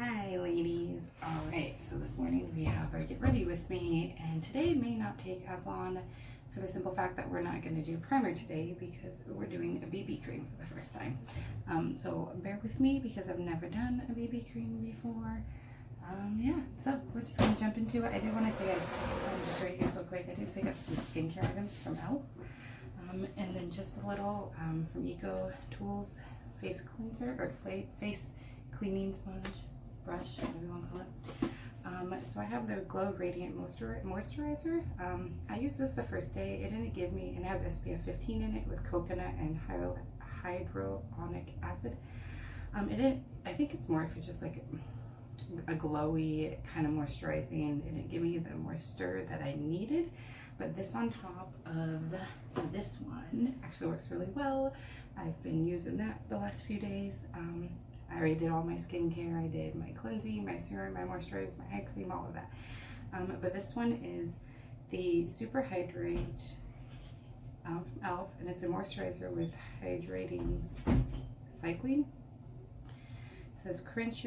Hi ladies. Alright, so this morning we have our get ready with me, and today may not take as long for the simple fact that we're not going to do primer today because we're doing a BB cream for the first time. So bear with me because I've never done a BB cream before. Yeah, so we're just going to jump into it. I did want to say, I wanted to show you guys real quick, I did pick up some skincare items from Elf, and then just a little from Eco Tools face cleanser, or face cleaning sponge, brush, whatever you want to call it. So I have the Glow Radiant Moisturizer. I used this the first day. It didn't give me, and it has SPF 15 in it with coconut and hyaluronic acid. It didn't, I think it's more if it's just like a glowy kind of moisturizing. It didn't give me the moisture that I needed, but this on top of this one actually works really well. I've been using that the last few days. I already did all my skincare. I did my cleansing, my serum, my moisturizer, my eye cream, all of that. But this one is the Super Hydrate from Elf, and it's a moisturizer with hydrating cycling. It says quench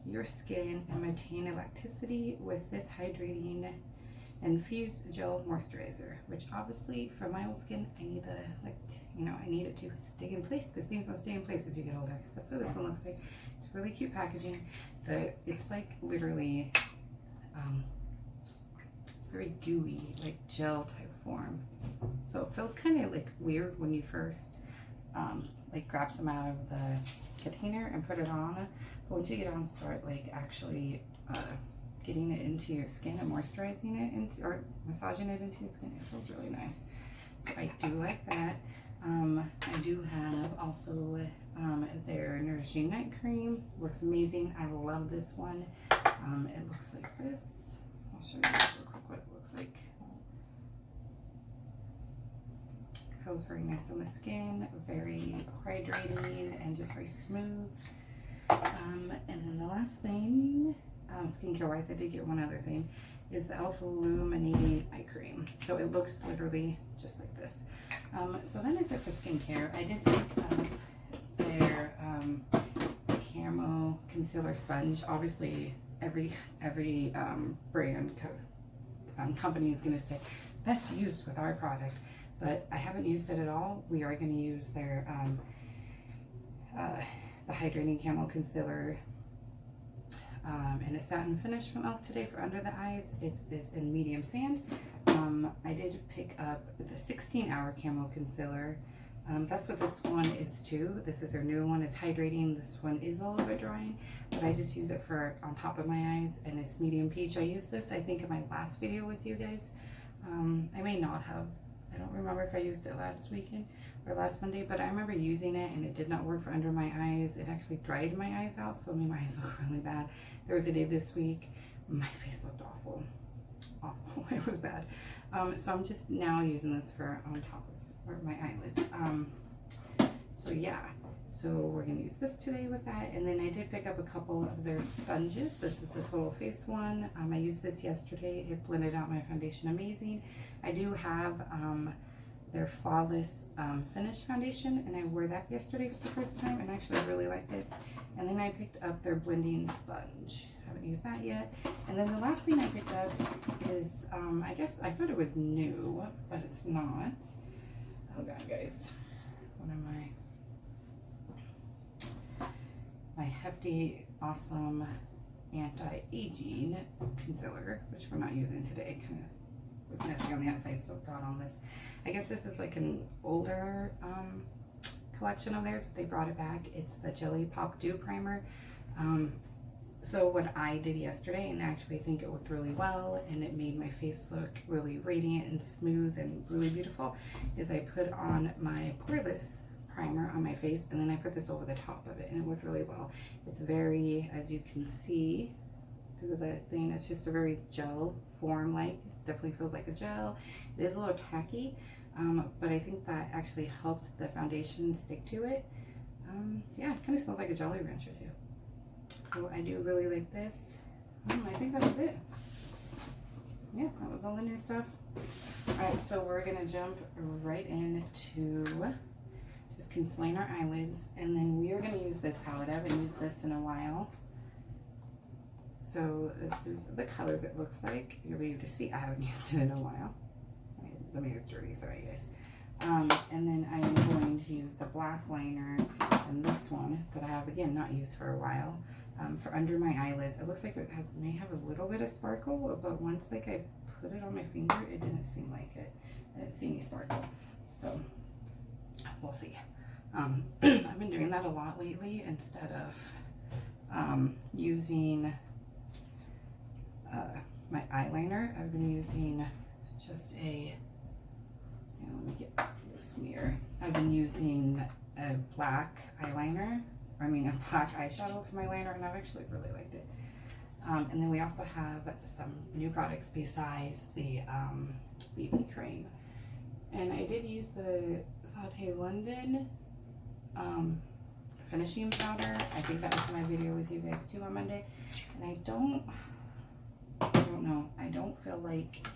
your skin and maintain elasticity with this hydrating infused gel moisturizer, which obviously for my old skin I need the, I need it to stay in place, because things don't stay in place as you get older. So that's what this one looks like. It's really cute packaging. It's like literally very gooey, like gel type form. So it feels kind of like weird when you first like grab some out of the container and put it on, but once you get on and start like actually getting it into your skin and moisturizing it or massaging it into your skin, it feels really nice. So I do like that. I do have also their Nourishing night cream. Works amazing. I love this one. It looks like this. I'll show you guys real quick what it looks like. It feels very nice on the skin, very hydrating and just very smooth. And then the last thing, skincare wise, I did get one other thing, is the Elf Illuminating eye cream. So it looks literally just like this. So that is it for skincare. I did pick up their Camo concealer sponge. Obviously every brand company is going to say best used with our product, but I haven't used it at all. We are going to use their the Hydrating Camel concealer and a satin finish from Elf today for under the eyes. It is in medium sand. I did pick up the 16-hour Camo concealer. That's what this one is too. This is their new one. It's hydrating. This one is a little bit drying, but I just use it for on top of my eyes, and it's medium peach. I used this, I think, in my last video with you guys. I may not have. I don't remember if I used it last weekend or last Monday, but I remember using it and it did not work for under my eyes. It actually dried my eyes out, so my eyes look really bad. There was a day this week, my face looked awful. Awful. It was bad. So I'm just now using this for on top of my eyelids. So yeah, so we're gonna use this today with that. And then I did pick up a couple of their sponges. This is the Total Face one. I used this yesterday. It blended out my foundation amazing. I do have their Flawless Finish foundation, and I wore that yesterday for the first time, and actually I really liked it. And then I picked up their blending sponge. Haven't used that yet. And then the last thing I picked up is, I guess I thought it was new, but it's not. Oh god, guys, one of my hefty, awesome anti-aging concealer, which we're not using today. Kind of was messy on the outside, so it got on this. I guess this is like an older collection of theirs, but they brought it back. It's the Jelly Pop Dew Primer. So what I did yesterday, and I actually think it worked really well, and it made my face look really radiant and smooth and really beautiful, is I put on my Poreless Primer on my face, and then I put this over the top of it, and it worked really well. It's very, as you can see through the thing, it's just a very gel form, like definitely feels like a gel. It is a little tacky, but I think that actually helped the foundation stick to it. Yeah, it kind of smells like a Jolly Rancher too. So I do really like this. I think that was it. Yeah, that was all the new stuff. Alright, so we're gonna jump right into just concealing our eyelids, and then we are gonna use this palette. I haven't used this in a while. So this is the colors it looks like. You'll be able to see. I haven't used it in a while. The mirror's dirty, sorry guys. And then I am going to use the black liner and this one that I have, again, not used for a while, for under my eyelids. It looks like it may have a little bit of sparkle, but once like I put it on my finger, it didn't seem like it. I didn't see any sparkle. So we'll see. I've been doing that a lot lately instead of using my eyeliner. I've been using just a, let me get this mirror. I've been using a black eyeliner, I mean a black eyeshadow for my liner, and I've actually really liked it. And then we also have some new products besides the BB cream. And I did use the Sauté London finishing powder. I think that was in my video with you guys too on Monday. And I don't know. I don't feel like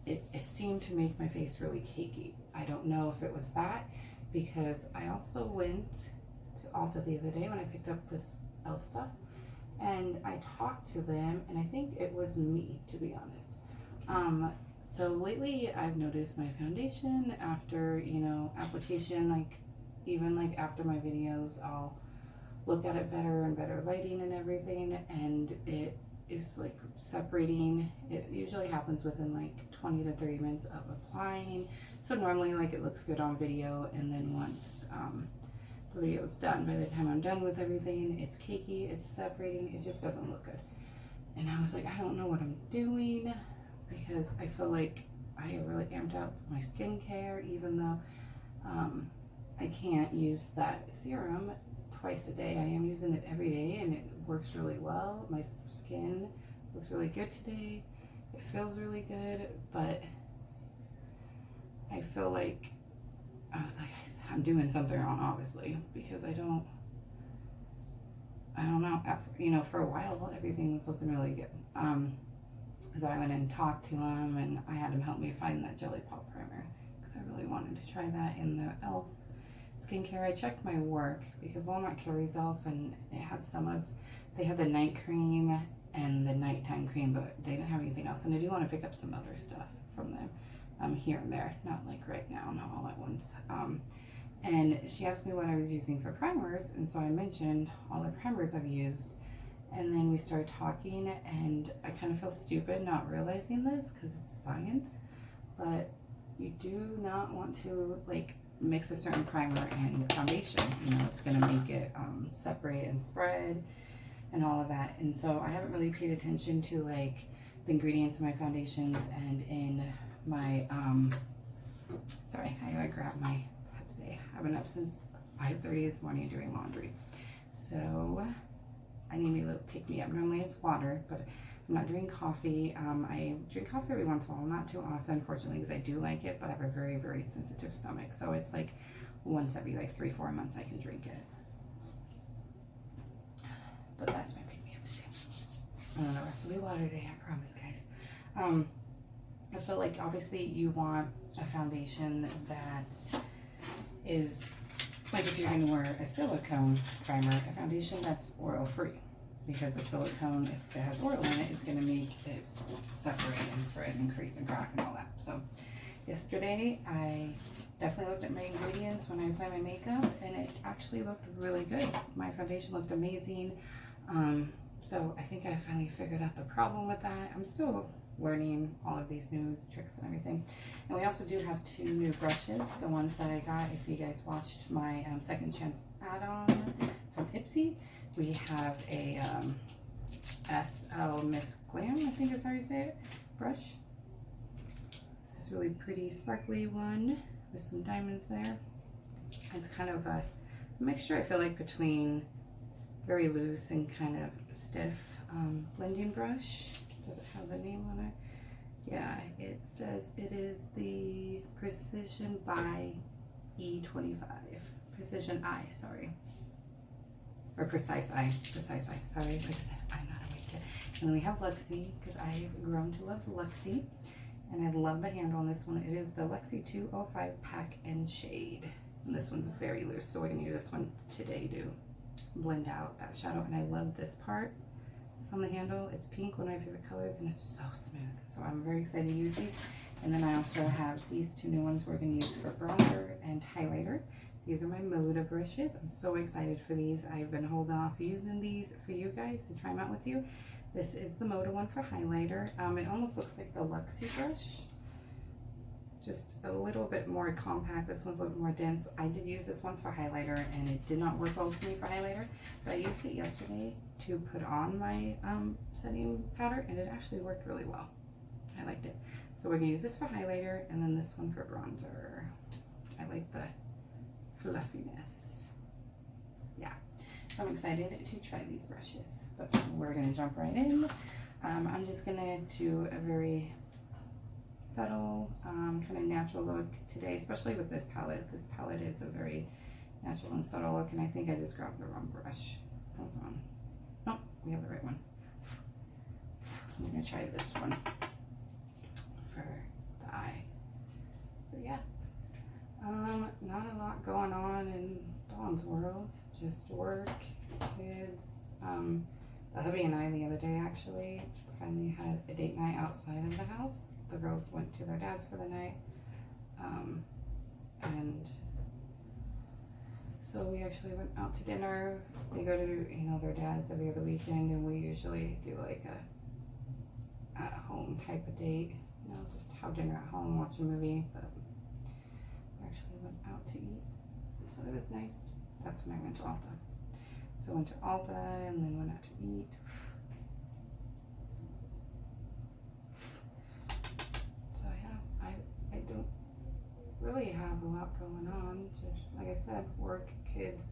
it seemed to make my face really cakey. I don't know if it was that, because I also went to Ulta the other day when I picked up this Elf stuff, and I talked to them, and I think it was me, to be honest. So lately I've noticed my foundation after, you know, application, like even like after my videos, I'll look at it better and better lighting and everything, and it is like separating. It usually happens within like 20 to 30 minutes of applying. So normally like it looks good on video, and then once the video is done, by the time I'm done with everything, it's cakey, it's separating, it just doesn't look good. And I was like, I don't know what I'm doing, because I feel like I really amped up my skincare, even though I can't use that serum twice a day. I am using it every day, and it works really well. My skin looks really good today. It feels really good, but I feel like I was like, I'm doing something wrong, obviously, because I don't know. You know, for a while everything was looking really good. So I went and talked to him, and I had him help me find that Jelly Pop primer, because I really wanted to try that in the Elf skincare. I checked my work because Walmart carries Elf, and it had they had the night cream and the nighttime cream, but they didn't have anything else. And I do want to pick up some other stuff from them, here and there, not like right now, not all at once. And she asked me what I was using for primers, and so I mentioned all the primers I've used. And then we started talking, and I kind of feel stupid not realizing this because it's science, but you do not want to like mix a certain primer and foundation. You know, it's going to make it separate and spread and all of that. And so I haven't really paid attention to like the ingredients in my foundations and in my sorry, I gotta grab my, I've been up since 5:30 this morning doing laundry, so I need me a little pick me up. Normally it's water, but I'm not doing coffee. I drink coffee every once in a while, not too often, unfortunately, because I do like it, but I have a very, very sensitive stomach. So it's like once every like 3-4 months I can drink it. But that's my pick me up today. And the rest will be water today, I promise, guys. So like obviously you want a foundation that is, like if you're going to wear a silicone primer, a foundation that's oil free, because the silicone, if it has oil in it, it's going to make it separate and spread and crease and crack and all that. So yesterday I definitely looked at my ingredients when I apply my makeup, and it actually looked really good. My foundation looked amazing. So I think I finally figured out the problem with that. I'm still learning all of these new tricks and everything. And we also do have 2 new brushes, the ones that I got if you guys watched my Second Chance add-on from Ipsy. We have a SL Miss Glam, I think is how you say it, brush. This is really pretty sparkly one with some diamonds there. It's kind of a mixture, I feel like, between very loose and kind of stiff blending brush. Does it have the name on it? Yeah, it says it is the Precision by E25. Precision Eye, sorry. Or Precise Eye. Precise Eye, sorry. Like I said, I'm not a makeup. And then we have Luxie, because I've grown to love Luxie. And I love the handle on this one. It is the Luxie 205 Pack and Shade. And this one's very loose, so we're going to use this one today to blend out that shadow. And I love this part. on the handle. It's pink, one of my favorite colors, and it's so smooth. So I'm very excited to use these. And then I also have these two new ones we're going to use for bronzer and highlighter. These are my Moda brushes. I'm so excited for these. I've been holding off using these for you guys to try them out with you. This is the Moda one for highlighter. It almost looks like the Luxie brush, just a little bit more compact. This one's a little bit more dense. I did use this once for highlighter, and it did not work well for me for highlighter, but I used it yesterday to put on my setting powder, and it actually worked really well. I liked it. So we're gonna use this for highlighter, and then this one for bronzer. I like the fluffiness. Yeah, so I'm excited to try these brushes, but we're gonna jump right in. I'm just gonna do a very subtle, kind of natural look today, especially with this palette. This palette is a very natural and subtle look, and I think I just grabbed the wrong brush. Hold on. Nope, we have the right one. I'm gonna try this one for the eye. But yeah, not a lot going on in Dawn's world. Just work, kids. The hubby and I the other day actually finally had a date night outside of the house. The girls went to their dad's for the night, and so we actually went out to dinner. They go to, their dad's every other weekend, and we usually do like a at-home type of date, just have dinner at home, watch a movie, but we actually went out to eat, so it was nice. That's when I went to Alta. So went to Alta and then went out to eat. I don't really have a lot going on. Just like I said, work, kids.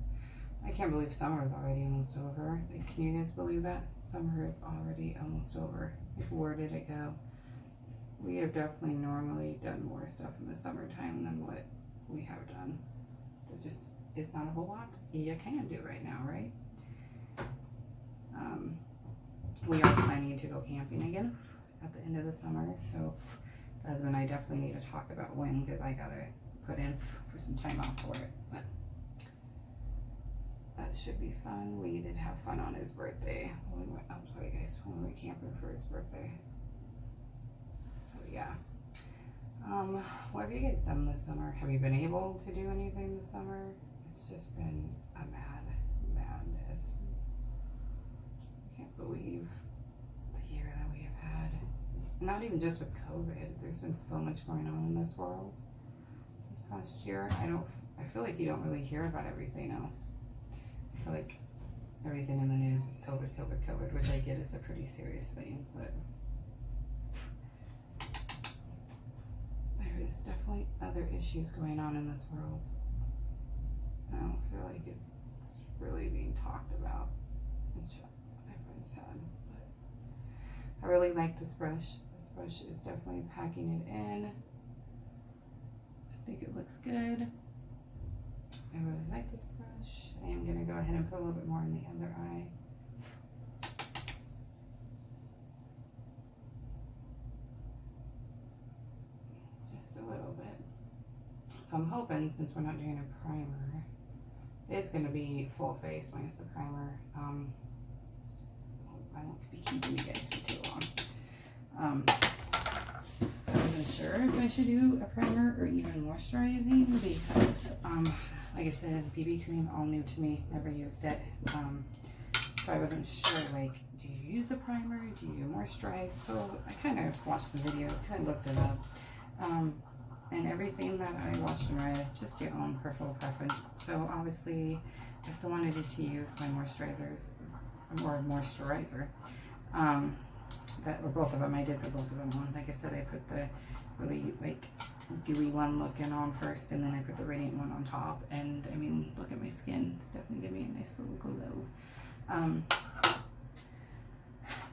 I can't believe summer is already almost over. Like, can you guys believe that? Summer is already almost over. Like, where did it go? We have definitely normally done more stuff in the summertime than what we have done. There just is not a whole lot you can do right now, right? We are planning to go camping again at the end of the summer, so husband and I definitely need to talk about when, because I gotta put in for some time off for it, but that should be fun. We did have fun on his birthday when we went, I'm sorry guys, when we went camping for his birthday. So yeah. What have you guys done this summer? Have you been able to do anything this summer? It's just been a madness. I can't believe the year that we have had. Not even just with COVID, there's been so much going on in this world this past year. I feel like you don't really hear about everything else. I feel like everything in the news is COVID, which I get it's a pretty serious thing, but there is definitely other issues going on in this world. I don't feel like it's really being talked about, which my friends had, but I really like this brush. Brush is definitely packing it in. I think it looks good. I really like this brush. I am going to go ahead and put a little bit more in the other eye. Just a little bit. So I'm hoping, since we're not doing a primer, it's going to be full face minus the primer. I won't be keeping you guys for too long. I wasn't sure if I should do a primer or even moisturizing, because like I said, BB cream, all new to me, never used it, so I wasn't sure, like, do you use a primer, do you moisturize? So I kind of watched the videos, kind of looked it up, and everything that I watched and read, just your own personal preference. So obviously I still wanted to use my moisturizers, or moisturizer, or both of them. I did put both of them on. Like I said, I put the really like dewy one looking on first, and then I put the radiant one on top, and I mean, look at my skin. It's definitely giving me a nice little glow.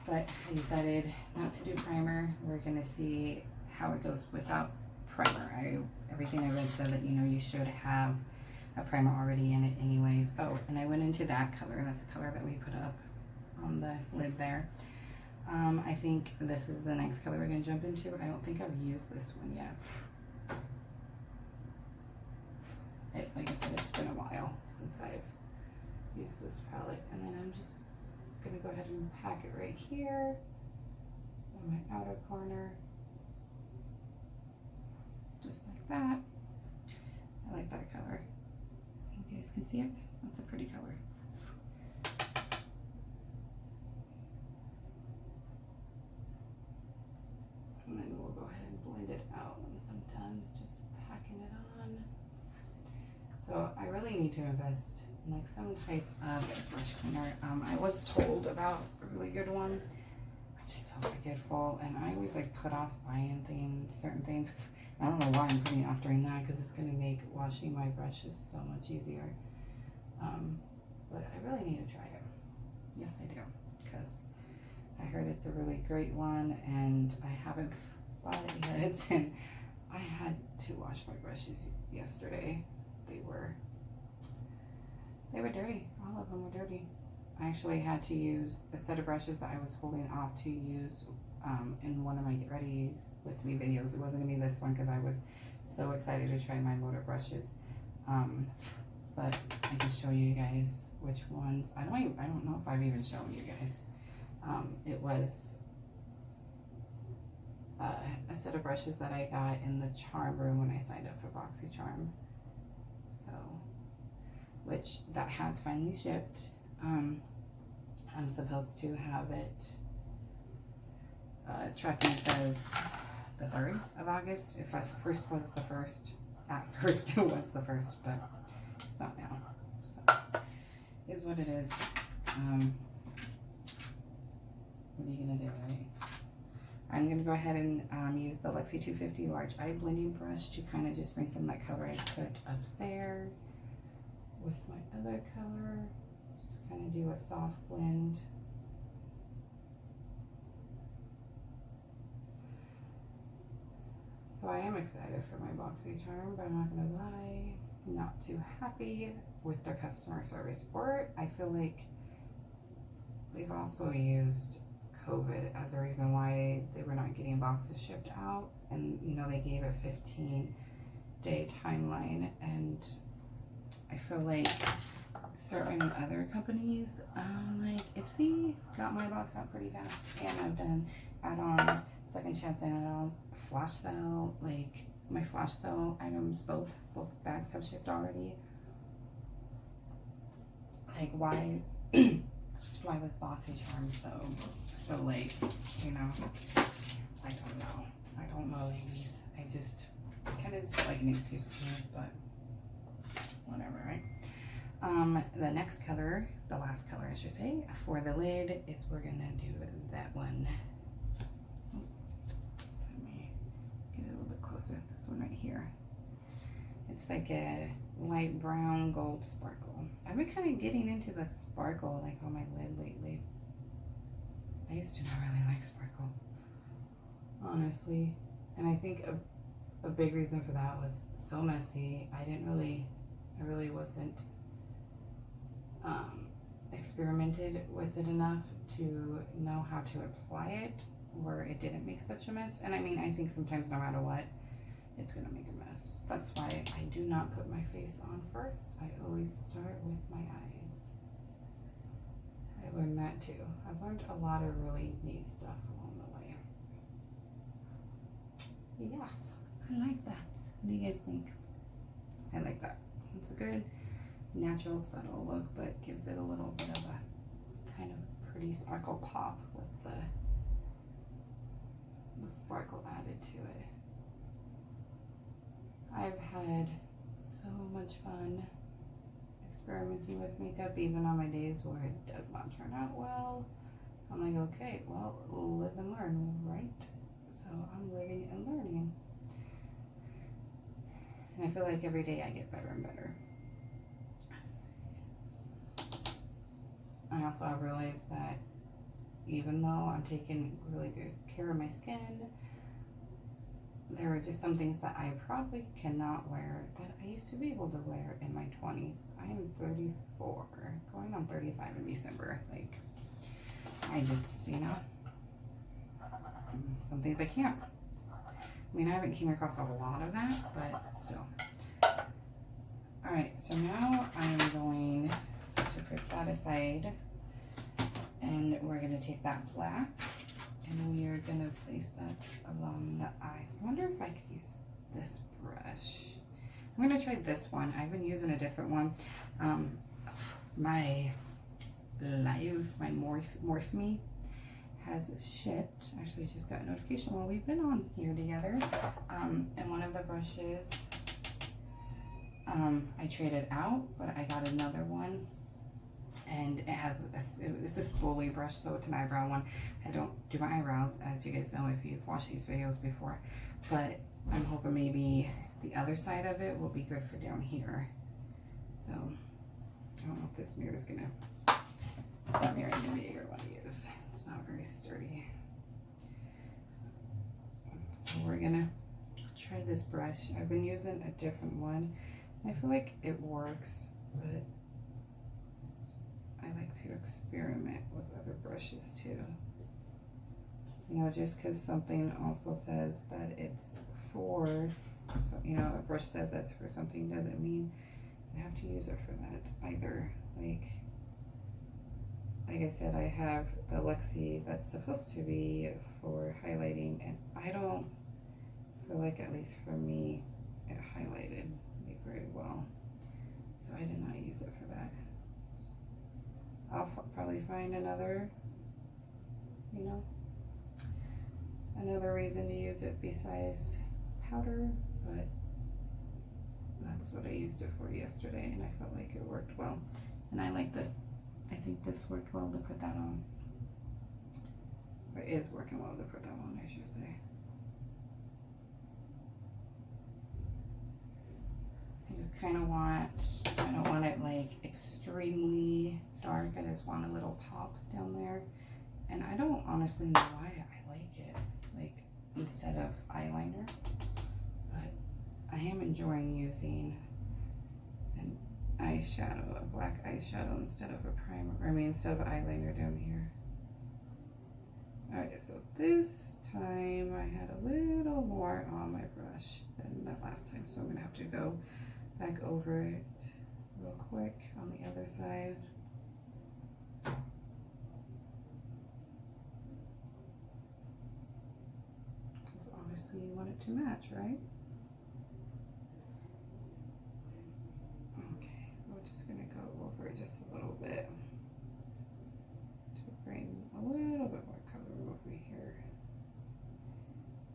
But I decided not to do primer. We're gonna see how it goes without primer. Everything I read said that you should have a primer already in it anyways. Oh, and I went into that color, and that's the color that we put up on the lid there. I think this is the next color we're going to jump into. I don't think I've used this one yet. Like I said, it's been a while since I've used this palette. And then I'm just gonna go ahead and pack it right here on my outer corner. Just like that. I like that color. You guys can see it? That's a pretty color. And then we'll go ahead and blend it out once I'm done just packing it on. So I really need to invest in like some type of brush cleaner. I was told about a really good one. I'm just so forgetful, and I always like put off buying certain things. I don't know why I'm putting off doing that, because it's going to make washing my brushes so much easier. But I really need to try it. Yes, I do, because I heard it's a really great one, and I haven't bought it yet. And I had to wash my brushes yesterday. They were dirty. All of them were dirty. I actually had to use a set of brushes that I was holding off to use in one of my Get Ready With Me videos. It wasn't gonna be this one because I was so excited to try my motor brushes. But I can show you guys which ones. I don't know if I've even shown you guys. It was a set of brushes that I got in the charm room when I signed up for BoxyCharm. So, which that has finally shipped. I'm supposed to have it tracking says the 3rd of August. If first was the 1st, at first it was the 1st, but it's not now. So, is what it is. What are you gonna do, right? I'm gonna go ahead and use the Lexi 250 large eye blending brush to kind of just bring some of that color I put up there with my other color. Just kind of do a soft blend. So I am excited for my BoxyCharm, but I'm not gonna lie, not too happy with their customer service support. I feel like they've also used COVID as a reason why they were not getting boxes shipped out, and you know, they gave a 15-day timeline, and I feel like certain other companies like Ipsy got my box out pretty fast, and I've done add-ons, second chance add-ons, flash sale, like my flash sale items, both bags have shipped already. Like why was BoxyCharm so late, you know? I don't know, ladies. I just kind of just like an excuse to it, but whatever, right? The next color, the last color I should say, for the lid is we're gonna do that one. Let me get it a little bit closer. This one right here. It's like a light brown gold sparkle. I've been kind of getting into the sparkle like on my lid lately. I used to not really like sparkle, honestly, and I think a big reason for that was so messy. I really wasn't experimented with it enough to know how to apply it where it didn't make such a mess. And I mean, I think sometimes no matter what, it's gonna make a mess. That's why I do not put my face on first. I always start with my eyes. I learned that too. I've learned a lot of really neat stuff along the way. Yes, I like that. What do you guys think? I like that. It's a good natural subtle look, but gives it a little bit of a kind of pretty sparkle pop with the sparkle added to it. I've had so much fun experimenting with makeup, even on my days where it does not turn out well. I'm like, okay, well, live and learn, right? So I'm living and learning. And I feel like every day I get better and better. I also have realized that even though I'm taking really good care of my skin, there are just some things that I probably cannot wear that I used to be able to wear in my 20s. I am 34, going on 35 in December. Like, I just, you know, some things I can't. I mean, I haven't came across a lot of that, but still. Alright, so now I am going to put that aside and then we're going to take that black and we are going to place that along the eyes. I wonder if I could use this brush. I'm going to try this one. I've been using a different one. My Morph Me has shipped. Actually, just got a notification while we've been on here together. And one of the brushes I traded out, but I got another one. And it has it's a spoolie brush, so it's an eyebrow one. I don't do my eyebrows, as you guys know if you've watched these videos before, but I'm hoping maybe the other side of it will be good for down here. So I don't know if this mirror is gonna, that mirror is gonna be a good one to use. It's not very sturdy. So we're gonna try this brush. I've been using a different one. I feel like it works, but I like to experiment with other brushes too. You know, just because something also says that it's for, so, you know, a brush says that's for something doesn't mean you have to use it for that either. Like I said, I have the Lexi that's supposed to be for highlighting, and I don't feel like, at least for me, it highlighted me very well. So I did not use it for that. I'll probably find another, you know, another reason to use it besides powder, but that's what I used it for yesterday, and I felt like it worked well. And I like this. I think this worked well to put that on. Or is working well to put that on, I should say. I just kind of want, I don't want it like extremely dark. I just want a little pop down there. And I don't honestly know why I like it, like instead of eyeliner. But I am enjoying using an eyeshadow, a black eyeshadow instead of a primer, I mean instead of eyeliner down here. Alright, so this time I had a little more on my brush than that last time, so I'm going to have to go back over it real quick on the other side. Because obviously you want it to match, right? Okay, so we're just going to go over it just a little bit to bring a little bit more color over here.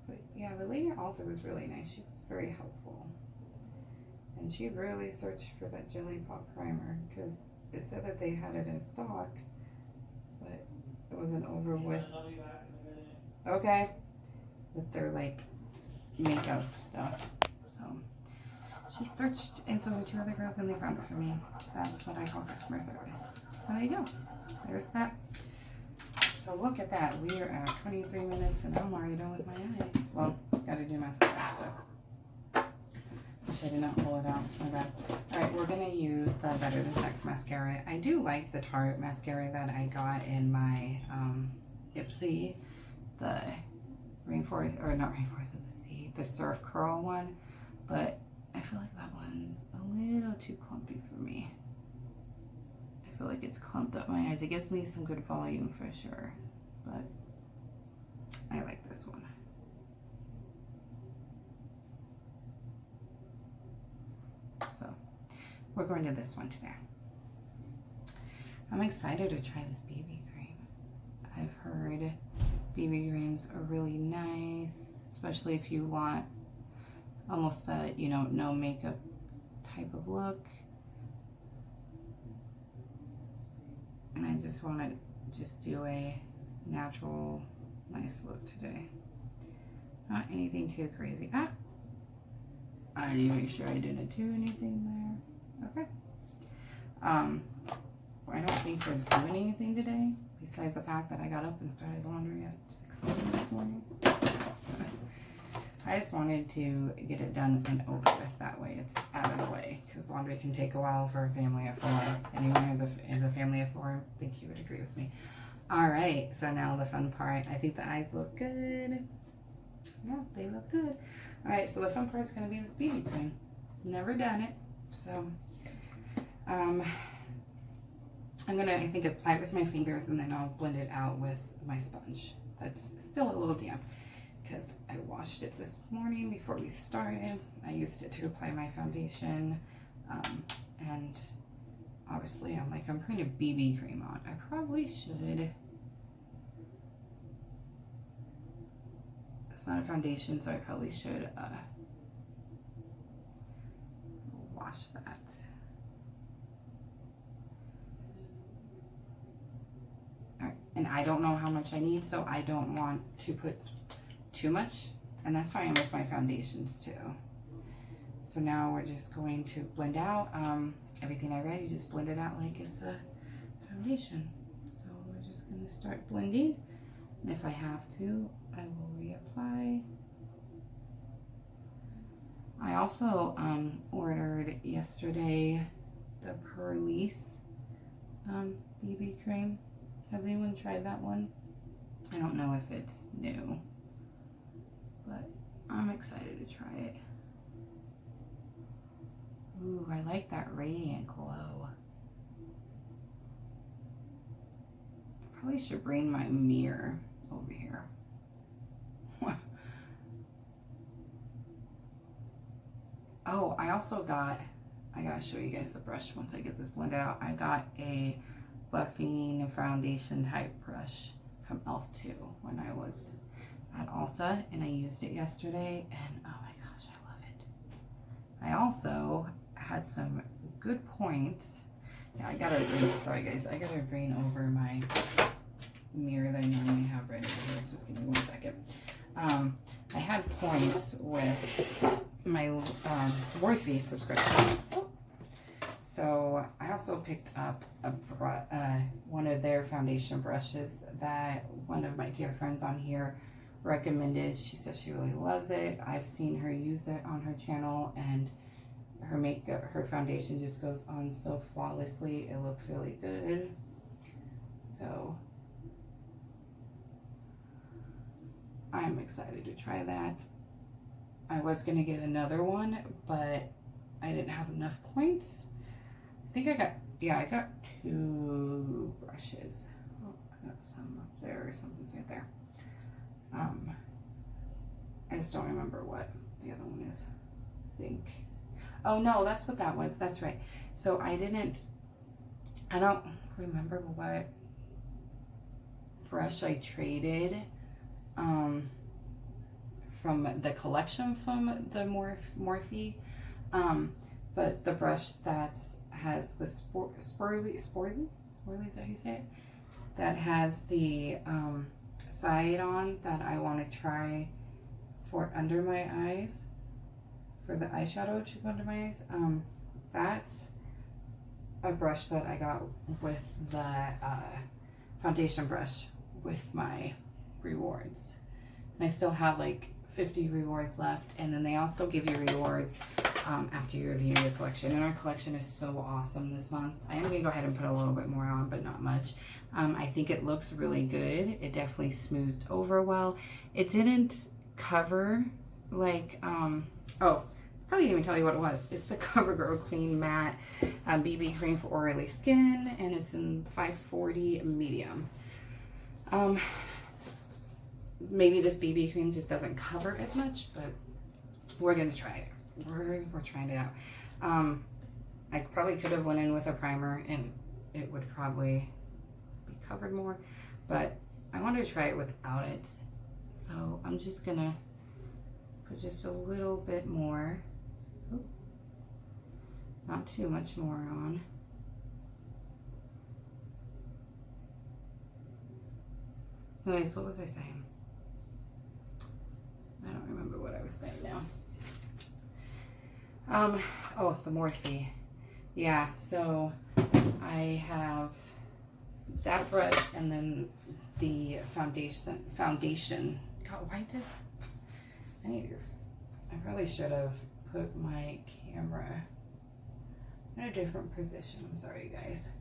But yeah, the lady at Ulta was really nice. She was very helpful. And she really searched for that Jelly Pop primer because it said that they had it in stock, but it wasn't over with. Okay, with their like makeup stuff. So she searched, and so did two other girls, and they found it for me. That's what I call customer service. So there you go. There's that. So look at that. We are at 23 minutes, and I'm already done with my eyes. Well, gotta do my stuff, but I did not pull it out. My bad. Alright, we're going to use the Better Than Sex mascara. I do like the Tarte mascara that I got in my Ipsy, the Rainforest, or not Rainforest of the Sea, the Surf Curl one, but I feel like that one's a little too clumpy for me. I feel like it's clumped up my eyes. It gives me some good volume for sure, but I like this one. So we're going to this one today. I'm excited to try this BB cream. I've heard BB creams are really nice, especially if you want almost a, you know, no makeup type of look. And I just want to just do a natural, nice look today. Not anything too crazy. I need to make sure I didn't do anything there. Okay. I don't think we're doing anything today, besides the fact that I got up and started laundry at 6:30 this morning. I just wanted to get it done and over with. That way it's out of the way, because laundry can take a while for a family of 4. Anyone who is a family of 4, I think you would agree with me. Alright, so now the fun part. I think the eyes look good. Yeah, they look good. Alright, so the fun part is going to be this BB cream. Never done it, so I'm gonna, I think, apply it with my fingers and then I'll blend it out with my sponge. That's still a little damp because I washed it this morning before we started. I used it to apply my foundation, and obviously I'm like, I'm putting a BB cream on. I probably should. It's not a foundation, so I probably should wash that. Alright, and I don't know how much I need, so I don't want to put too much, and that's how I am with my foundations too. So now we're just going to blend out everything I read. You just blend it out like it's a foundation. So we're just going to start blending, and if I have to, I will reapply. I also ordered yesterday the Poreless BB cream. Has anyone tried that one? I don't know if it's new, but I'm excited to try it. Ooh, I like that radiant glow. I probably should bring my mirror over here. Oh, I also got, I gotta show you guys the brush once I get this blended out. I got a buffing foundation type brush from Elf too when I was at Ulta, and I used it yesterday, and oh my gosh, I love it. I also had some good points. Yeah, I gotta bring, sorry guys, I gotta bring over my mirror that I normally have right over here. Just give me 1 second. I had points with my Morphe subscription. So I also picked up one of their foundation brushes that one of my dear friends on here recommended. She says she really loves it. I've seen her use it on her channel, and her makeup, her foundation just goes on so flawlessly. It looks really good. So I'm excited to try that. I was gonna get another one, but I didn't have enough points. I think I got, yeah, I got 2 brushes. Oh, I got some up there or something's right there. I just don't remember what the other one is. I think, oh no, that's what that was. That's right. So I don't remember what brush I traded from the collection from the Morphe, but the brush that has the Sporly, is that how you say it? That has the side on that I want to try for under my eyes, for the eyeshadow to go under my eyes. That's a brush that I got with the foundation brush with my rewards. And I still have like 50 rewards left, and then they also give you rewards after you review your collection, and our collection is so awesome this month. I am gonna go ahead and put a little bit more on, but not much. I think it looks really good. It definitely smoothed over well. It didn't cover like oh, probably didn't even tell you what it was. It's the CoverGirl Clean Matte BB cream for oily skin, and it's in 540 medium. Maybe this BB cream just doesn't cover as much, but we're gonna try it. We're trying it out. I probably could have went in with a primer and it would probably be covered more, but I wanted to try it without it. So I'm just gonna put just a little bit more. Ooh, not too much more on. Anyways, what was I saying? I don't remember what I was saying now. Oh, the Morphe. Yeah, so I have that brush and then the foundation. God, why does, I probably should have put my camera in a different position. I'm sorry, guys.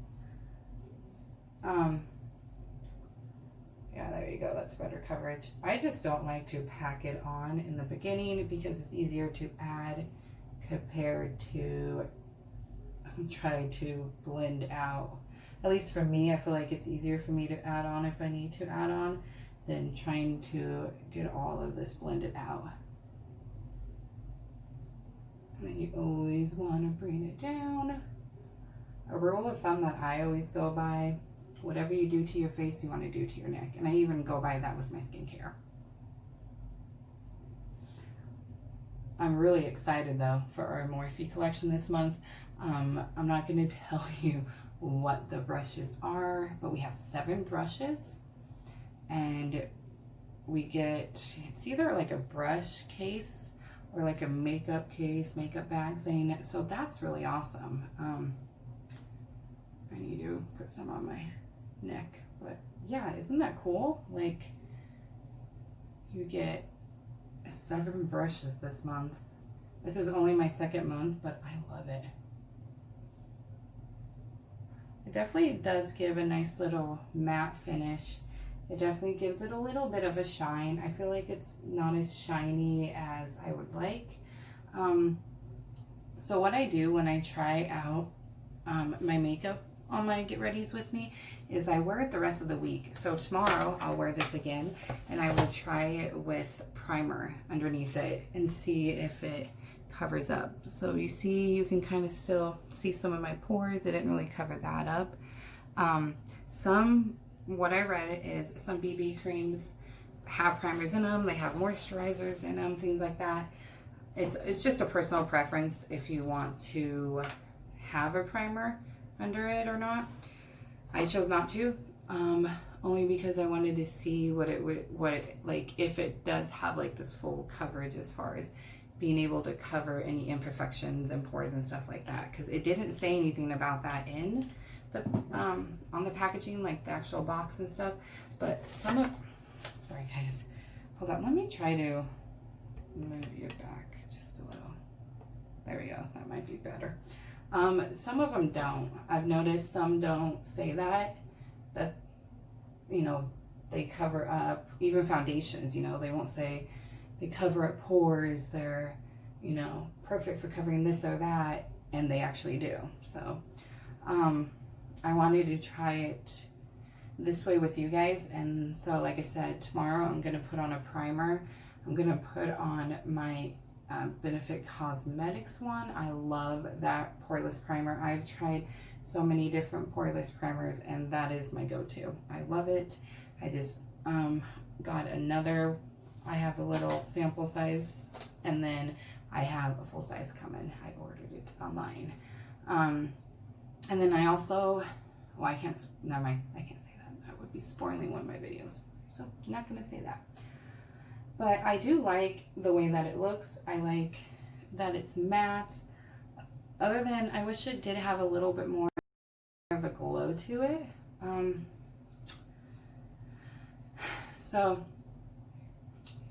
Yeah, there you go. That's better coverage. I just don't like to pack it on in the beginning because it's easier to add compared to try to blend out At least for me, I feel like it's easier for me to add on if I need to add on than trying to get all of this blended out. And then you always want to bring it down. A rule of thumb that I always go by, whatever you do to your face, you want to do to your neck. And I even go by that with my skincare. I'm really excited though for our Morphe collection this month. I'm not going to tell you what the brushes are, but we have 7 brushes, and we get, it's either like a brush case or like a makeup case, makeup bag thing. So that's really awesome. I need to put some on my neck, but yeah, isn't that cool? Like, you get 7 brushes this month. This is only my 2nd month, but I love it. It definitely does give a nice little matte finish. It definitely gives it a little bit of a shine. I feel like it's not as shiny as I would like. So what I do when I try out my makeup on my get readies with me is I wear it the rest of the week. So tomorrow I'll wear this again, and I will try it with primer underneath it and see if it covers up. So you see, you can kind of still see some of my pores. It didn't really cover that up. What I read is some BB creams have primers in them, they have moisturizers in them, things like that. It's just a personal preference if you want to have a primer under it or not. I chose not to, only because I wanted to see what it like, if it does have like this full coverage as far as being able to cover any imperfections and pores and stuff like that, because it didn't say anything about that in the on the packaging, like the actual box and stuff. But some of, sorry guys, hold on, let me try to move you back just a little. There we go, that might be better. Some of them don't. I've noticed some don't say that you know, they cover up, even foundations, you know, they won't say they cover up pores, they're, you know, perfect for covering this or that, and they actually do. So I wanted to try it this way with you guys, and so like I said, tomorrow I'm going to put on a primer. I'm going to put on my Benefit Cosmetics one. I love that Poreless Primer. I've tried so many different Poreless primers, and that is my go-to. I love it. I just got another, I have a little sample size, and then I have a full size coming. I ordered it online. And then I also, well, never mind, I can't say that. That would be spoiling one of my videos. So I'm not going to say that. But I do like the way that it looks. I like that it's matte. Other than, I wish it did have a little bit more of a glow to it. So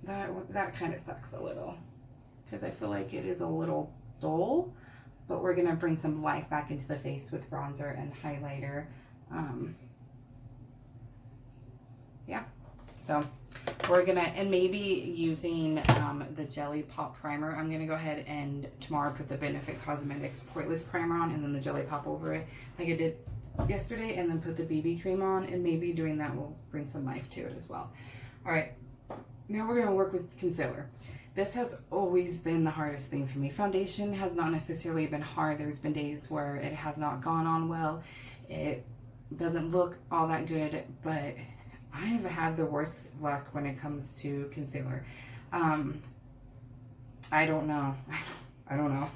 that kind of sucks a little, because I feel like it is a little dull, but we're gonna bring some life back into the face with bronzer and highlighter. Yeah, so we're gonna, and maybe using the Jelly Pop primer, I'm gonna go ahead and tomorrow put the Benefit Cosmetics Poreless Primer on, and then the Jelly Pop over it like I did yesterday, and then put the BB cream on, and maybe doing that will bring some life to it as well. All right, now we're gonna work with concealer. This has always been the hardest thing for me. Foundation has not necessarily been hard. There's been days where it has not gone on well. It doesn't look all that good, but I have had the worst luck when it comes to concealer. I don't know. I don't know.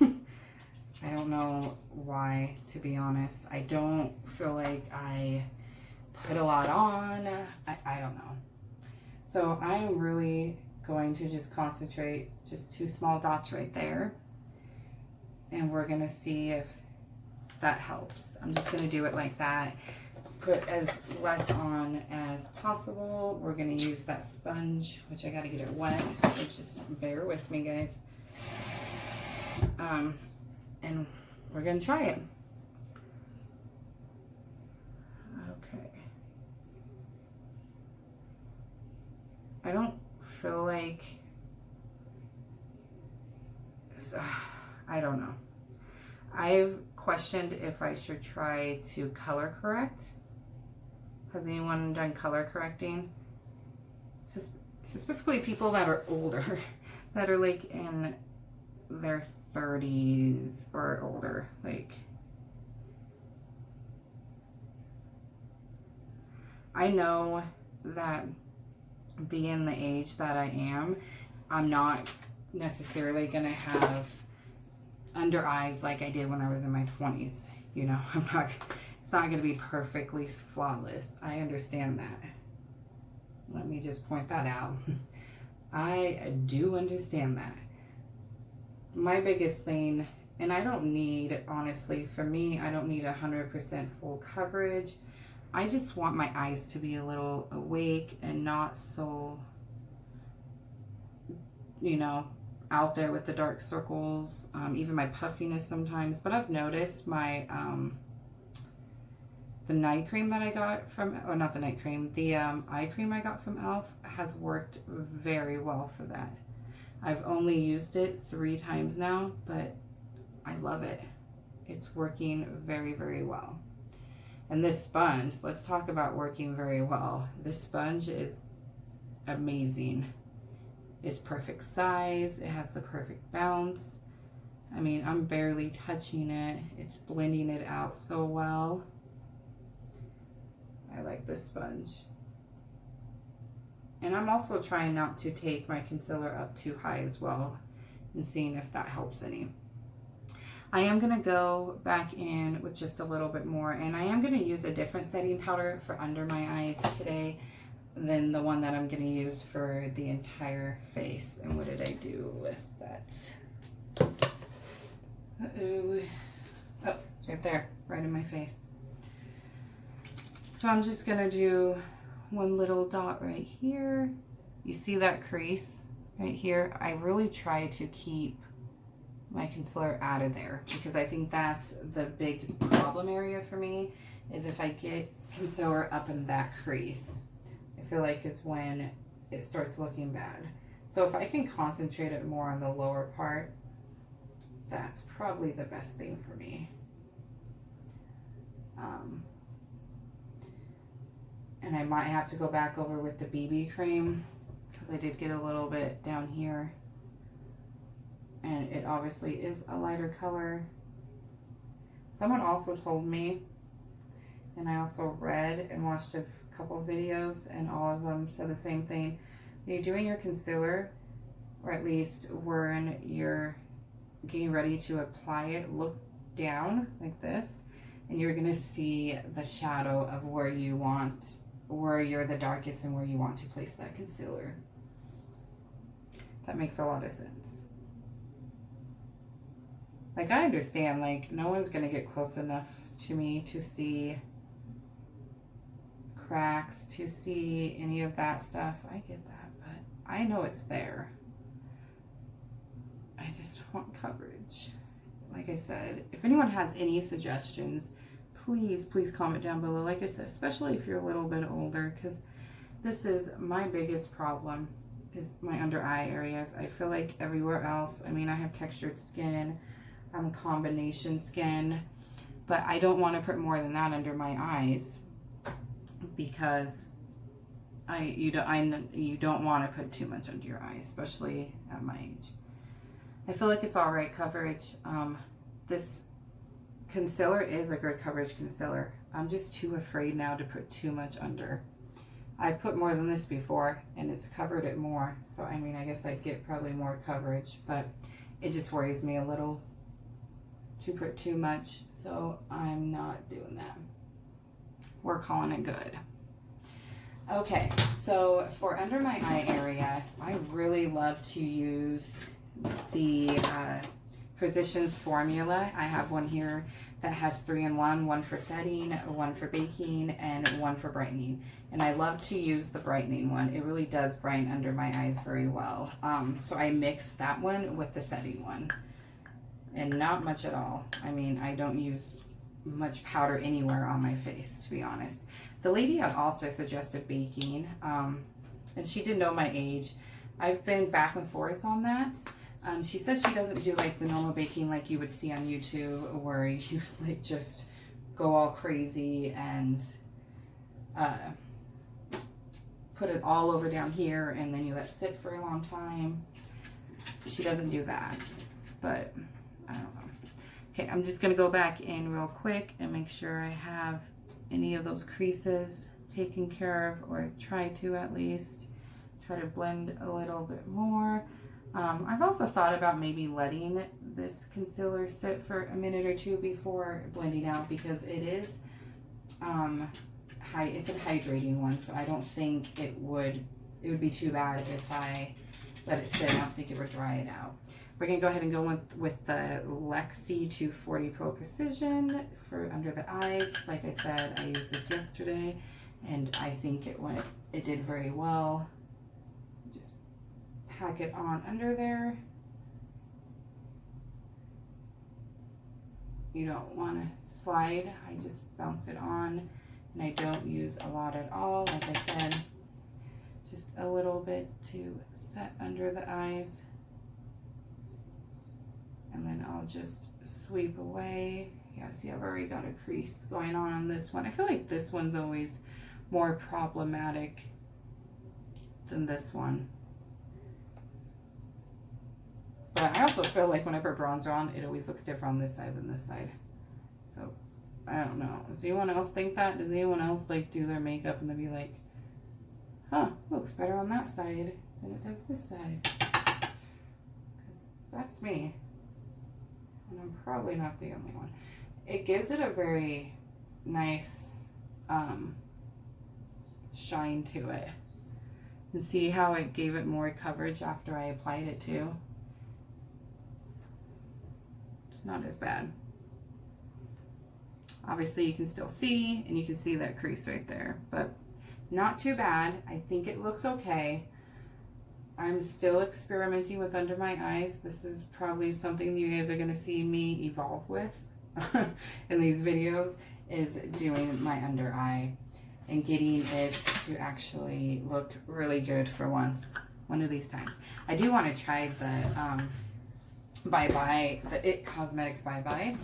I don't know why, to be honest. I don't feel like I put a lot on. I don't know. So I'm really going to just concentrate, just 2 small dots right there, and we're gonna see if that helps. I'm just gonna do it like that, put as less on as possible. We're gonna use that sponge, which I gotta get it wet, so just bear with me, guys. And we're gonna try it. Okay. I don't feel like, I don't know. I've questioned if I should try to color correct. Has anyone done color correcting? Specifically people that are older, that are like in their 30s or older. Like, I know that being the age that I am, I'm not necessarily gonna have under eyes like I did when I was in my 20s. You know, it's not gonna be perfectly flawless. I understand that. Let me just point that out. I do understand that. My biggest thing, and I don't need, honestly, for me, I don't need 100% full coverage. I just want my eyes to be a little awake and not so, you know, out there with the dark circles, even my puffiness sometimes. But I've noticed my, the night cream that I got from, or not the night cream, the eye cream I got from Elf has worked very well for that. I've only used it 3 times now, but I love it. It's working very, very well. And this sponge, let's talk about working very well. This sponge is amazing. It's perfect size. It has the perfect bounce. I mean, I'm barely touching it. It's blending it out so well. I like this sponge. And I'm also trying not to take my concealer up too high as well and seeing if that helps any. I am going to go back in with just a little bit more, and I am going to use a different setting powder for under my eyes today than the one that I'm going to use for the entire face. And what did I do with that? Uh-oh. Oh, it's right there, right in my face. So I'm just going to do one little dot right here. You see that crease right here? I really try to keep my concealer out of there because I think that's the big problem area for me, is if I get concealer up in that crease, I feel like is when it starts looking bad. So if I can concentrate it more on the lower part, that's probably the best thing for me. And I might have to go back over with the BB cream because I did get a little bit down here. And it obviously is a lighter color. Someone also told me, and I also read and watched a couple of videos, and all of them said the same thing. When you're doing your concealer, or at least when you're getting ready to apply it, look down like this, and you're gonna see the shadow of where you want, where you're the darkest and where you want to place that concealer. That makes a lot of sense. Like, I understand, like, no one's gonna get close enough to me to see cracks, to see any of that stuff. I get that, but I know it's there. I just want coverage. Like I said, if anyone has any suggestions, please comment down below. Like I said, especially if you're a little bit older, because this is my biggest problem, is my under eye areas. I feel like everywhere else, I mean, I have textured skin, I'm combination skin, but I don't want to put more than that under my eyes because you don't want to put too much under your eyes, especially at my age. I feel like it's all right coverage. This concealer is a good coverage concealer. I'm just too afraid now to put too much under. I've put more than this before and it's covered it more. So, I mean, I guess I'd get probably more coverage, but it just worries me a little to put too much. So I'm not doing that. We're calling it good. Okay, so for under my eye area, I really love to use the Physicians Formula. I have one here that has 3-in-1, one for setting, one for baking, and one for brightening. And I love to use the brightening one. It really does brighten under my eyes very well. So I mix that one with the setting one. And not much at all. I mean, I don't use much powder anywhere on my face, to be honest. The lady had also suggested baking, and she did know my age. I've been back and forth on that. She says she doesn't do like the normal baking like you would see on YouTube, where you like just go all crazy and put it all over down here and then you let it sit for a long time. She doesn't do that, but I don't know. Okay, I'm just gonna go back in real quick and make sure I have any of those creases taken care of, or try to at least. Try to blend a little bit more. I've also thought about maybe letting this concealer sit for a minute or two before blending out, because it is it's a hydrating one, so I don't think it would be too bad if I let it sit. I don't think it would dry it out. We're gonna go ahead and go with the Lexi 240 Pro Precision for under the eyes. Like I said, I used this yesterday and I think it did very well. Just pack it on under there. You don't want to slide. I just bounce it on, and I don't use a lot at all. Like I said, just a little bit to set under the eyes, and then I'll just sweep away. Yeah, see, I've already got a crease going on this one. I feel like this one's always more problematic than this one. But I also feel like when I put bronzer on, it always looks different on this side than this side. So, I don't know. Does anyone else think that? Does anyone else like do their makeup and they'll be like, huh, looks better on that side than it does this side? Because that's me. And I'm probably not the only one. It gives it a very nice shine to it. And see how it gave it more coverage after I applied it too? It's not as bad. Obviously you can still see, and you can see that crease right there, but not too bad. I think it looks okay. I'm still experimenting with under my eyes. This is probably something you guys are going to see me evolve with in these videos, is doing my under eye and getting it to actually look really good for once, one of these times. I do want to try the the It Cosmetics Bye Bye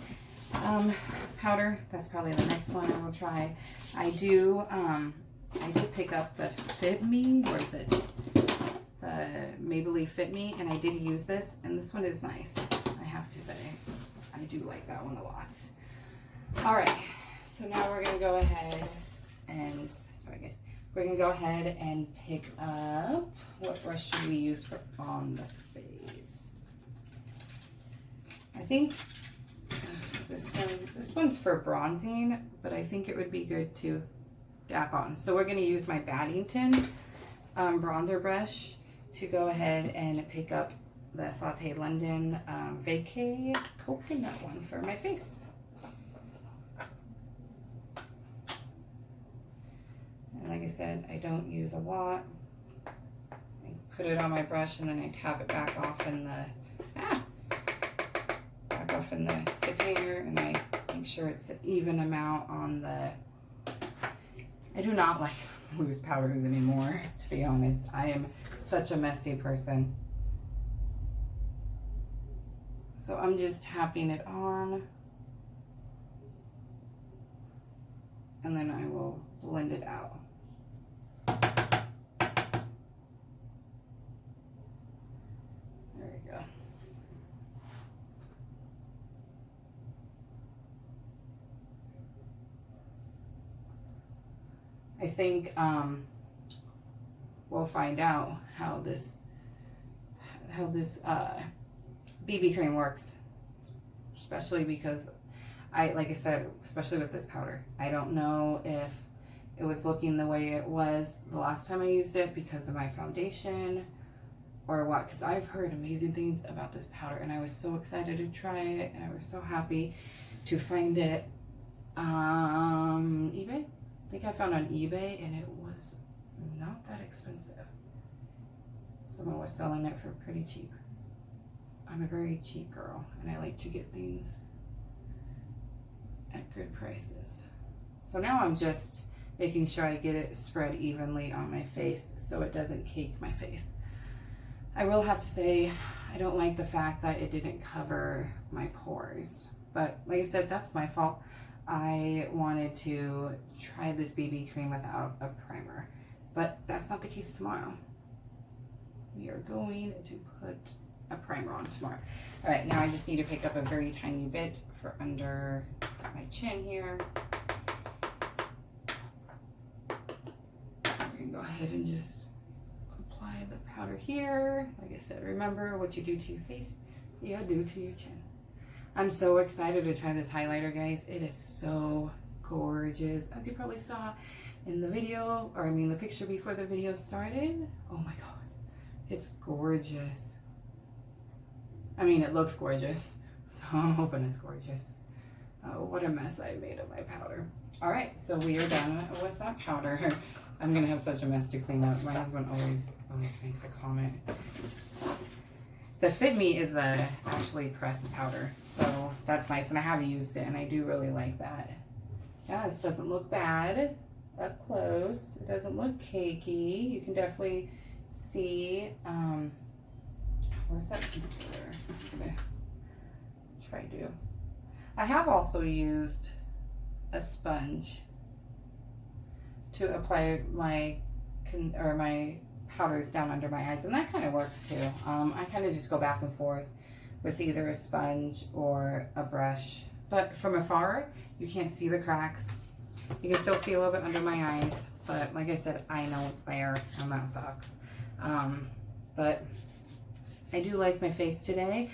powder. That's probably the next one I will try. I did pick up the Fit Me, or is it the Maybelline Fit Me, and I did use this, and this one is nice, I have to say. I do like that one a lot. All right, so now we're gonna go ahead and, sorry guys, we're gonna go ahead and pick up, what brush should we use for on the face? I think this one's for bronzing, but I think it would be good to dap on. So we're gonna use my Baddington bronzer brush to go ahead and pick up the Sauté London Vacay Coconut one for my face. And like I said, I don't use a lot. I put it on my brush and then I tap it back off in the container, and I make sure it's an even amount on the. I do not like loose powders anymore, to be honest. I am such a messy person. So I'm just tapping it on, and then I will blend it out. There we go. I think we'll find out how this BB cream works, especially because like I said, especially with this powder, I don't know if it was looking the way it was the last time I used it because of my foundation or what, because I've heard amazing things about this powder and I was so excited to try it, and I was so happy to find it eBay. I think I found on eBay, and it was not that expensive. Someone was selling it for pretty cheap. I'm a very cheap girl, and I like to get things at good prices. So now I'm just making sure I get it spread evenly on my face so it doesn't cake my face. I will have to say I don't like the fact that it didn't cover my pores. But like I said, that's my fault. I wanted to try this BB cream without a primer. But that's not the case tomorrow. We are going to put a primer on tomorrow. All right, now I just need to pick up a very tiny bit for under my chin here. I'm gonna go ahead and just apply the powder here. Like I said, remember what you do to your face, you do to your chin. I'm so excited to try this highlighter, guys. It is so gorgeous. As you probably saw in the video, or I mean the picture before the video started. Oh my God, it's gorgeous. I mean, it looks gorgeous, so I'm hoping it's gorgeous. Oh, what a mess I made of my powder. All right, so we are done with that powder. I'm gonna have such a mess to clean up. My husband always makes a comment. The Fit Me is a actually pressed powder, so that's nice, and I have used it, and I do really like that. Yeah, this doesn't look bad up close. It doesn't look cakey. You can definitely see. What's that concealer? I'm gonna try to. I have also used a sponge to apply my powders down under my eyes, and that kind of works too. I kind of just go back and forth with either a sponge or a brush, but from afar you can't see the cracks. You can still see a little bit under my eyes, but like I said, I know it's there, and that sucks. But I do like my face today.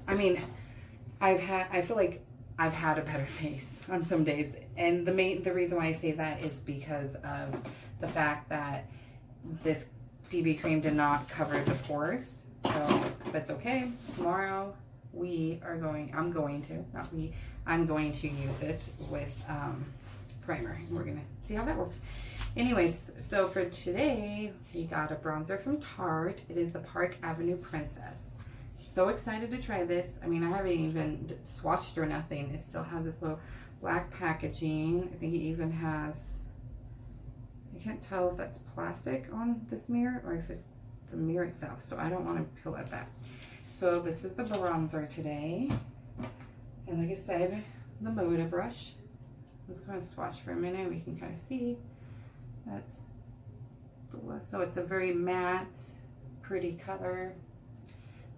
I mean, I feel like I've had a better face on some days, and the reason why I say that is because of the fact that this BB cream did not cover the pores. So, but it's okay. Tomorrow I'm going to use it with primer. We're gonna see how that works. Anyways, so for today, we got a bronzer from Tarte. It is the Park Avenue Princess. So excited to try this. I mean, I haven't even swatched or nothing. It still has this little black packaging. I think it even has, I can't tell if that's plastic on this mirror or if it's the mirror itself. So I don't want to peel at that. So this is the bronzer today. And like I said, the Moda brush. Let's go and swatch for a minute. We can kind of see. So it's a very matte, pretty color.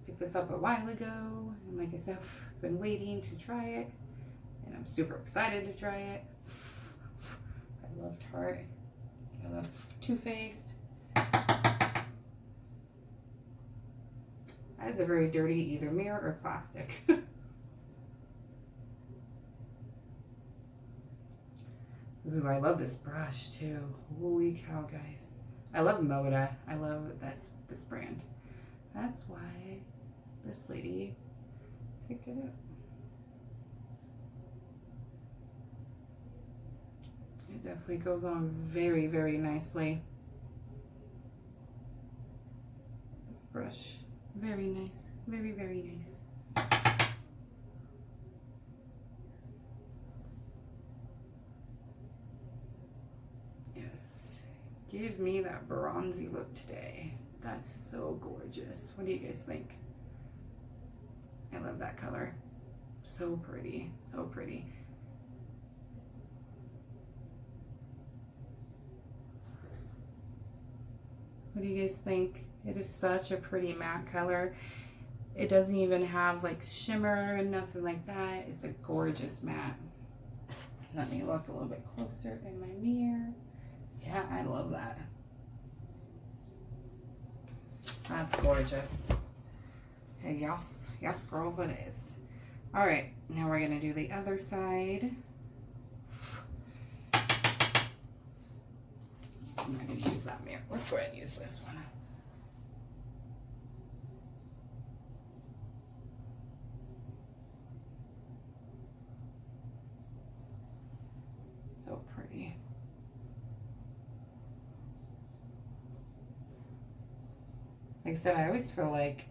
Picked this up a while ago, and like I said, I've been waiting to try it, and I'm super excited to try it. I love Tarte. I love Too Faced. That is a very dirty either mirror or plastic. Ooh, I love this brush too. Holy cow, guys. I love Moda. I love this brand. That's why this lady picked it up. It definitely goes on very, very nicely. This brush, very nice. Very, very nice. Give me that bronzy look today. That's so gorgeous. What do you guys think? I love that color. So pretty, so pretty. What do you guys think? It is such a pretty matte color. It doesn't even have like shimmer and nothing like that. It's a gorgeous matte. Let me look a little bit closer in my mirror. Yeah, I love that. That's gorgeous. Hey, yes, girls, it is. All right, now we're gonna do the other side. I'm not gonna use that mirror. Let's go ahead and use this one. So pretty. Like I said, I always feel like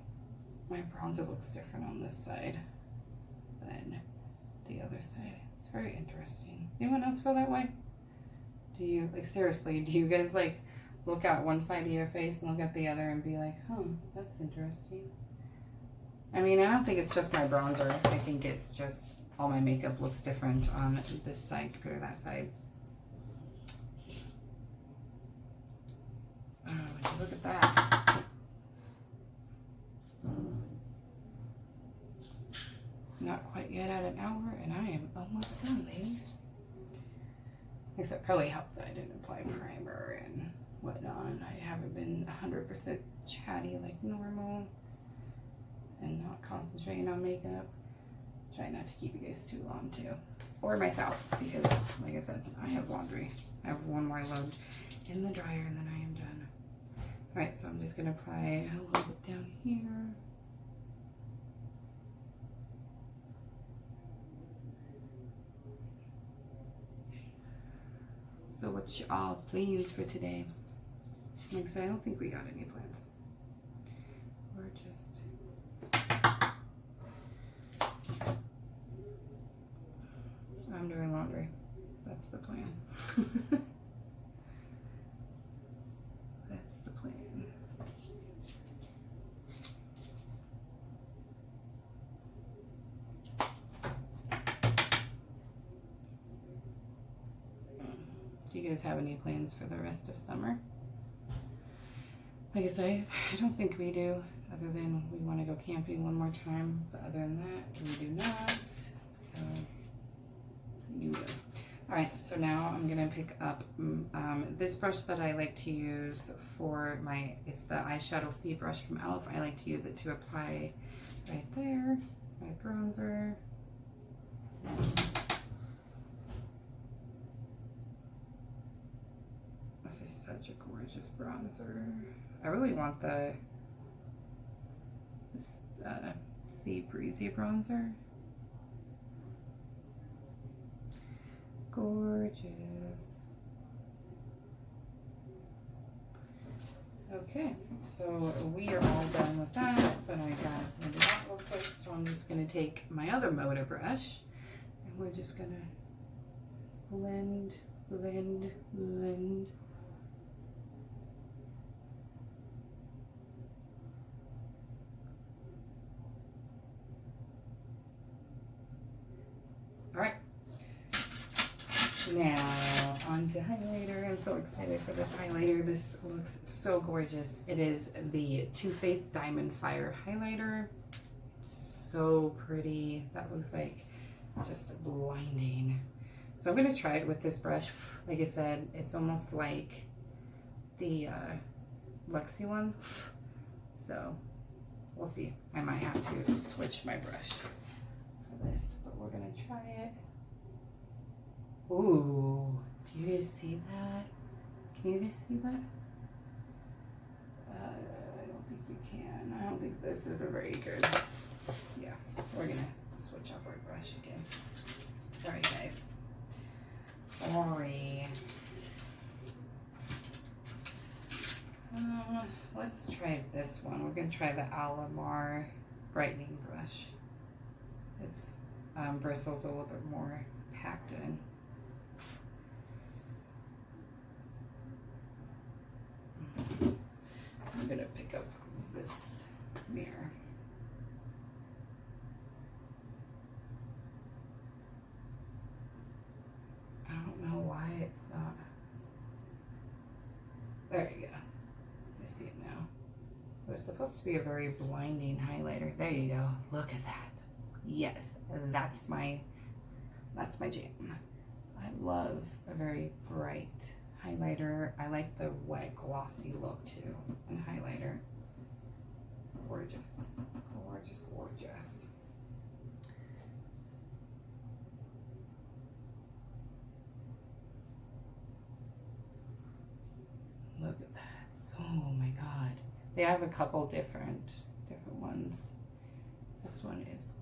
my bronzer looks different on this side than the other side. It's very interesting. Anyone else feel that way? Do you, like, seriously, do you guys like look at one side of your face and look at the other and be like, huh, that's interesting? I mean, I don't think it's just my bronzer. I think it's just all my makeup looks different on this side compared to that side. Oh, would you look at that? Not quite yet at an hour, and I am almost done, ladies. Except probably helped that I didn't apply primer and whatnot. I haven't been 100% chatty like normal and not concentrating on makeup. Try not to keep you guys too long too. Or myself, because like I said, I have laundry. I have one more load in the dryer and then I am done. Alright, so I'm just going to apply a little bit down here. So what's y'all's plans for today? Like I said, I don't think we got any plans. We're just... I'm doing laundry. That's the plan. That's the plan. Do you guys have any plans for the rest of summer? Like I said, I don't think we do, other than we want to go camping one more time. But other than that, we do not. So, you do. Alright, so now I'm going to pick up this brush that I like to use for my, it's the eyeshadow C brush from Elf. I like to use it to apply right there, my bronzer. This is such a gorgeous bronzer. I really want the Sea Breezy bronzer. Gorgeous. Okay, so we are all done with that, but I gotta blend it out real quick, so I'm just gonna take my other Moda brush and we're just gonna blend, blend, blend. Alright, now on to highlighter. I'm so excited for this highlighter. This looks so gorgeous. It is the Too Faced Diamond Fire highlighter. So pretty. That looks like just blinding. So I'm going to try it with this brush. Like I said, it's almost like the Luxie one. So we'll see. I might have to switch my brush for this, but we're going to try it. Ooh, do you guys see that? Can you guys see that? I don't think you can. I don't think this is a very good. Yeah, we're gonna switch up our brush again. Sorry, guys. Sorry. Let's try this one. We're gonna try the Alamar brightening brush. Its bristles a little bit more packed in. I'm gonna pick up this mirror. I don't know why it's not. There you go. I see it now. It was supposed to be a very blinding highlighter. There you go. Look at that. Yes, that's my jam. I love a very bright highlighter. I like the wet glossy look too in highlighter. Gorgeous, gorgeous, gorgeous. Look at that. Oh my god. They have a couple different ones. This one is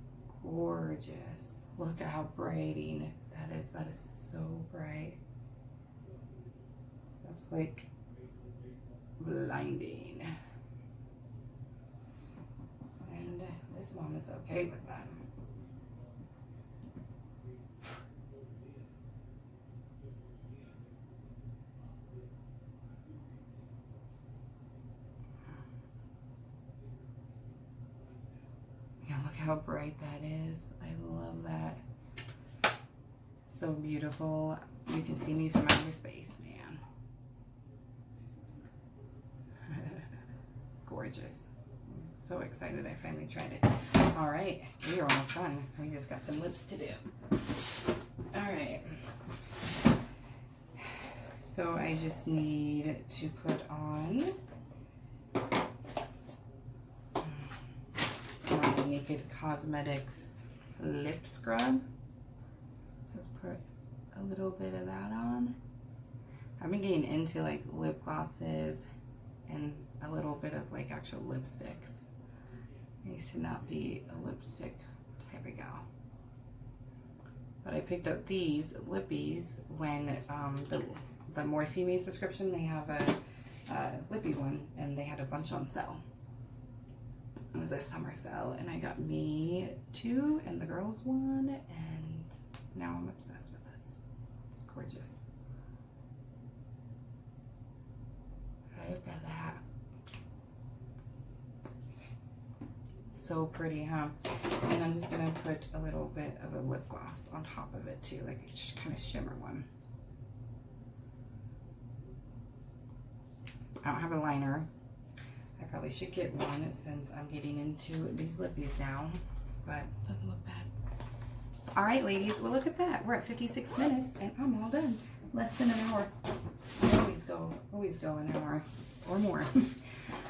gorgeous. Look at how brighting that is. That is so bright. That's like blinding. And this mom is okay with that. how bright that is. I love that. So beautiful. You can see me from outer space, man. Gorgeous. I'm so excited I finally tried it. All right, we are almost done. We just got some lips to do. All right. So I just need to put on my Naked Cosmetics lip scrub. Just put a little bit of that on. I've been getting into like lip glosses and a little bit of like actual lipsticks. I used to not be a lipstick type of gal. But I picked up these lippies when the Morphe subscription, they have a lippy one and they had a bunch on sale. It was a summer sale and I got me 2 and the girls 1 and now I'm obsessed with this. It's gorgeous. Look at that. So pretty, huh? And I'm just gonna put a little bit of a lip gloss on top of it too, like a kind of shimmer one. I don't have a liner. I probably should get one since I'm getting into these lippies now, but it doesn't look bad. All right, ladies, well, look at that. We're at 56 minutes and I'm all done. Less than an hour. I always go an hour or more.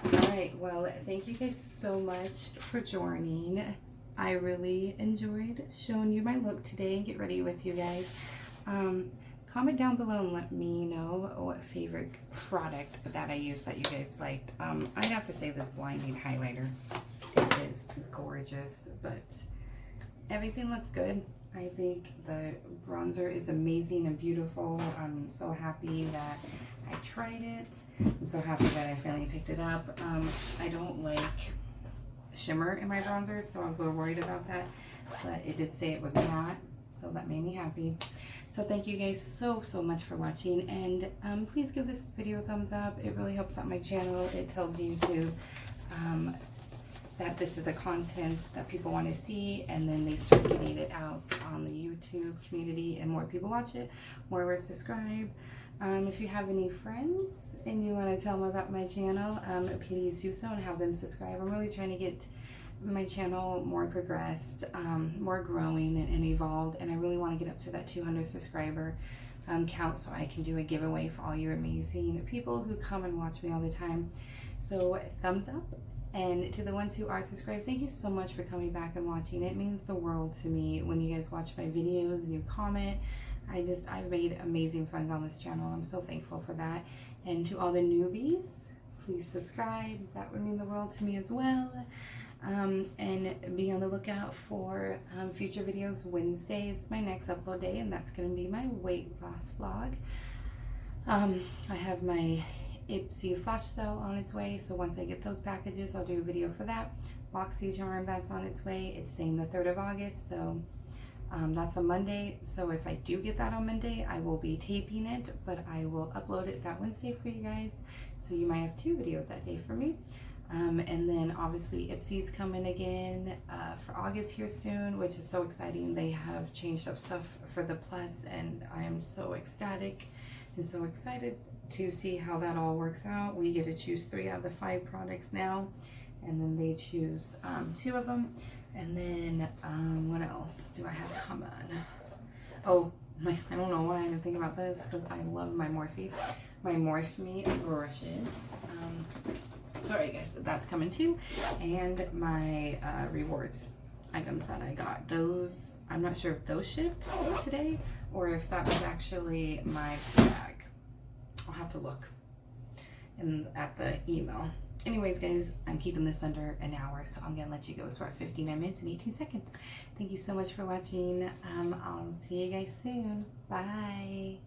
All right, well, thank you guys so much for joining. I really enjoyed showing you my look today and get ready with you guys. Comment down below and let me know what favorite product that I used that you guys liked. I'd have to say this blinding highlighter. It is gorgeous, but everything looks good. I think the bronzer is amazing and beautiful. I'm so happy that I tried it. I'm so happy that I finally picked it up. I don't like shimmer in my bronzer, so I was a little worried about that, but it did say it was not, so that made me happy. So thank you guys so much for watching, and please give this video a thumbs up. It really helps out my channel. It tells YouTube that this is a content that people want to see, and then they start getting it out on the YouTube community and more people watch it, more will subscribe. If you have any friends and you want to tell them about my channel, please do so and have them subscribe. I'm really trying to get my channel more progressed, more growing and evolved, and I really want to get up to that 200 subscriber count so I can do a giveaway for all you amazing people who come and watch me all the time. So thumbs up, and to the ones who are subscribed, thank you so much for coming back and watching. It means the world to me when you guys watch my videos and you comment. I've made amazing friends on this channel. I'm so thankful for that. And to all the newbies, please subscribe. That would mean the world to me as well. And be on the lookout for future videos. Wednesday is my next upload day, and that's going to be my weight loss vlog. I have my Ipsy flash sale on its way, so once I get those packages, I'll do a video for that. BoxyCharm, that's on its way. It's saying the 3rd of August, so that's a Monday. So if I do get that on Monday, I will be taping it, but I will upload it that Wednesday for you guys. So you might have 2 videos that day for me. And then obviously Ipsy's coming again for August here soon, which is so exciting. They have changed up stuff for the Plus, and I am so ecstatic and so excited to see how that all works out. We get to choose 3 out of the 5 products now, and then they choose 2 of them. And then what else do I have coming? Oh, I don't know why I didn't think about this, because I love my Morphe brushes. Sorry guys, that's coming too. And my rewards items that I got. Those, I'm not sure if those shipped today or if that was actually my bag. I'll have to look at the email. Anyways guys, I'm keeping this under an hour, so I'm gonna let you go. So we're at 59 minutes and 18 seconds. Thank you so much for watching. I'll see you guys soon. Bye.